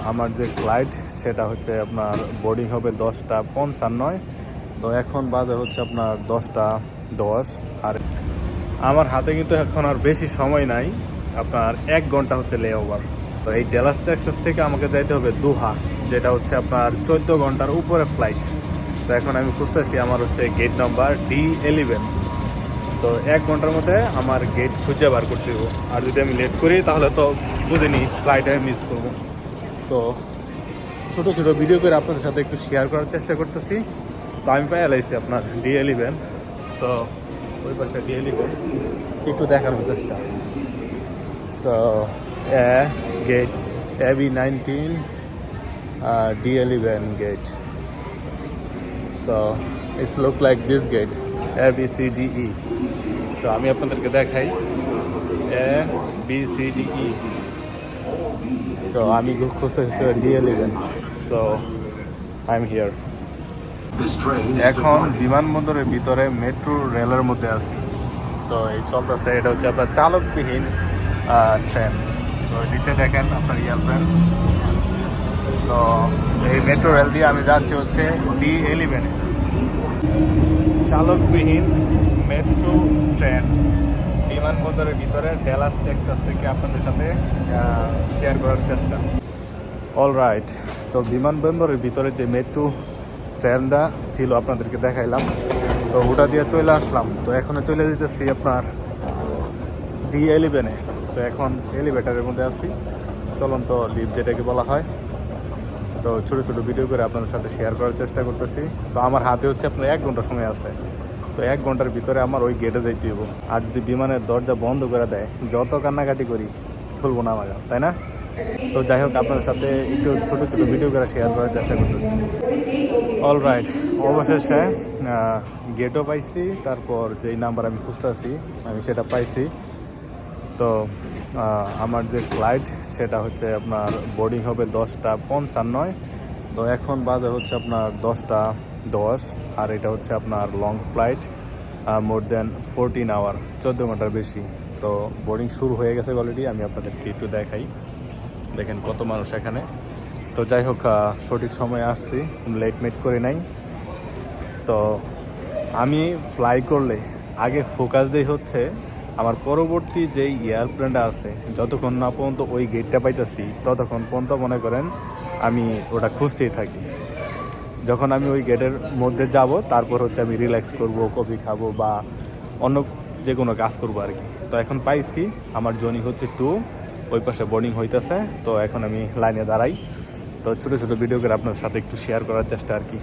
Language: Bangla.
আমার যে ফ্লাইট সেটা হচ্ছে আপনার বোর্ডিং হবে 10:55। তো এখন বাজে হচ্ছে আপনার 10:10। আর আমার হাতে কিন্তু এখন আর বেশি সময় নাই, আপনার 1 ঘন্টা হচ্ছে লে ওভার। তো এই ডালাস টেক্সাস থেকে আমাকে যাইতে হবে দোহা, যেটা হচ্ছে আপনার 14 ঘন্টার উপরে ফ্লাইট। তো এখন আমি খুঁজতেছি আমার হচ্ছে গেট নাম্বার D11। তো 1 ঘন্টার মধ্যে আমার গেট খুঁজে বার করতে হবে। আর যদি আমি লেট করি তাহলে তো বুঝিনি ফ্লাইটে মিস করবো। তো ছোটো ছোটো ভিডিও করে আপনাদের সাথে একটু শেয়ার করার চেষ্টা করতেছি। তো আমি পাই এলাইছি আপনার D11। সো ওই পাশে D11 একটু দেখানোর চেষ্টা। So get AB19 D11 gate. So it's look like this gate ABCDE. তো আমি আপনাদেরকে দেখাই ABCDE। তো আমি খুঁজতেছি D11। So I am here. এখন বিমানবন্দরের ভিতরে মেট্রো রেলের মধ্যে আছি। তো এই চলতেছে, এটা হচ্ছে আপনার চালকবিহীন ট্রেন। তো নিচে দেখেন আপনার এয়ারপ্লেন। তো এই মেট্রো রেল দিয়ে আমি যাচ্ছি হচ্ছে D11 চালকবিহীন মেট্রো ট্রেন বিমানবন্দরের ভিতরে ডালাস টেক্সাস থেকে আপনাদের সাথে শেয়ার করার চেষ্টা। অলরাইট, তো বিমানবন্দরের ভিতরে যে মেট্রো ট্রেনটা ছিল আপনাদেরকে দেখাইলাম। তো ওটা দিয়ে চলে আসলাম। তো এখনো চলে যেতেছি আপনার D11। তো এখন এলিভেটারের মধ্যে আছি, চলন্ত লিফট যেটাকে বলা হয়। তো ছোটো ছোটো ভিডিও করে আপনাদের সাথে শেয়ার করার চেষ্টা করতেছি। তো আমার হাতে হচ্ছে আপনার 1 ঘন্টা সময় আছে। তো 1 ঘন্টার ভিতরে আমার ওই গেটে যাইতে হইব। আর যদি বিমানের দরজা বন্ধ করে দেয়, যত কান্নাকাটি করি খুলবো না আমার, তাই না? তো যাই হোক, আপনাদের সাথে একটু ছোটো ছোটো ভিডিও করে শেয়ার করার চেষ্টা করতেছি। অলরাইট, অবশেষে গেটও পাইছি, তারপর যেই নাম্বার আমি খুঁজতেছি আমি সেটা পাইছি। তো আমার যে ফ্লাইট সেটা হচ্ছে আপনার বোর্ডিং হবে 10:55। তো এখন বাজে হচ্ছে আপনার 10:10। আর এটা হচ্ছে আপনার লং ফ্লাইট, মোর দেন 14 আওয়ার, 14 ঘন্টার বেশি। তো বোর্ডিং শুরু হয়ে গেছে অলরেডি। আমি আপনাদেরকে একটু দেখাই, দেখেন কত মানুষ এখানে। তো যাই হোক, সঠিক সময়ে আসছি, লেট মেট করে নাই। তো আমি ফ্লাই করলে আগে ফোকাস দেই হচ্ছে আমার পরবর্তী যেই এয়ারপ্লেনটা আছে, যতক্ষণ না পর্যন্ত ওই গেটটা পাইতেছি ততক্ষণ পর্যন্ত মনে করেন আমি ওটা খুঁজতেই থাকি। যখন আমি ওই গেটের মধ্যে যাব তারপর হচ্ছে আমি রিল্যাক্স করব, কফি খাবো বা অন্য যে কোনো কাজ করবো আর কি। তো এখন পাইছি, আমার জর্নি হচ্ছে 2, ওই পাশে বোর্ডিং হইতেছে। তো এখন আমি লাইনে দাঁড়াই। তো ছোটো ছোটো ভিডিও করে আপনার সাথে একটু শেয়ার করার চেষ্টা আর কি।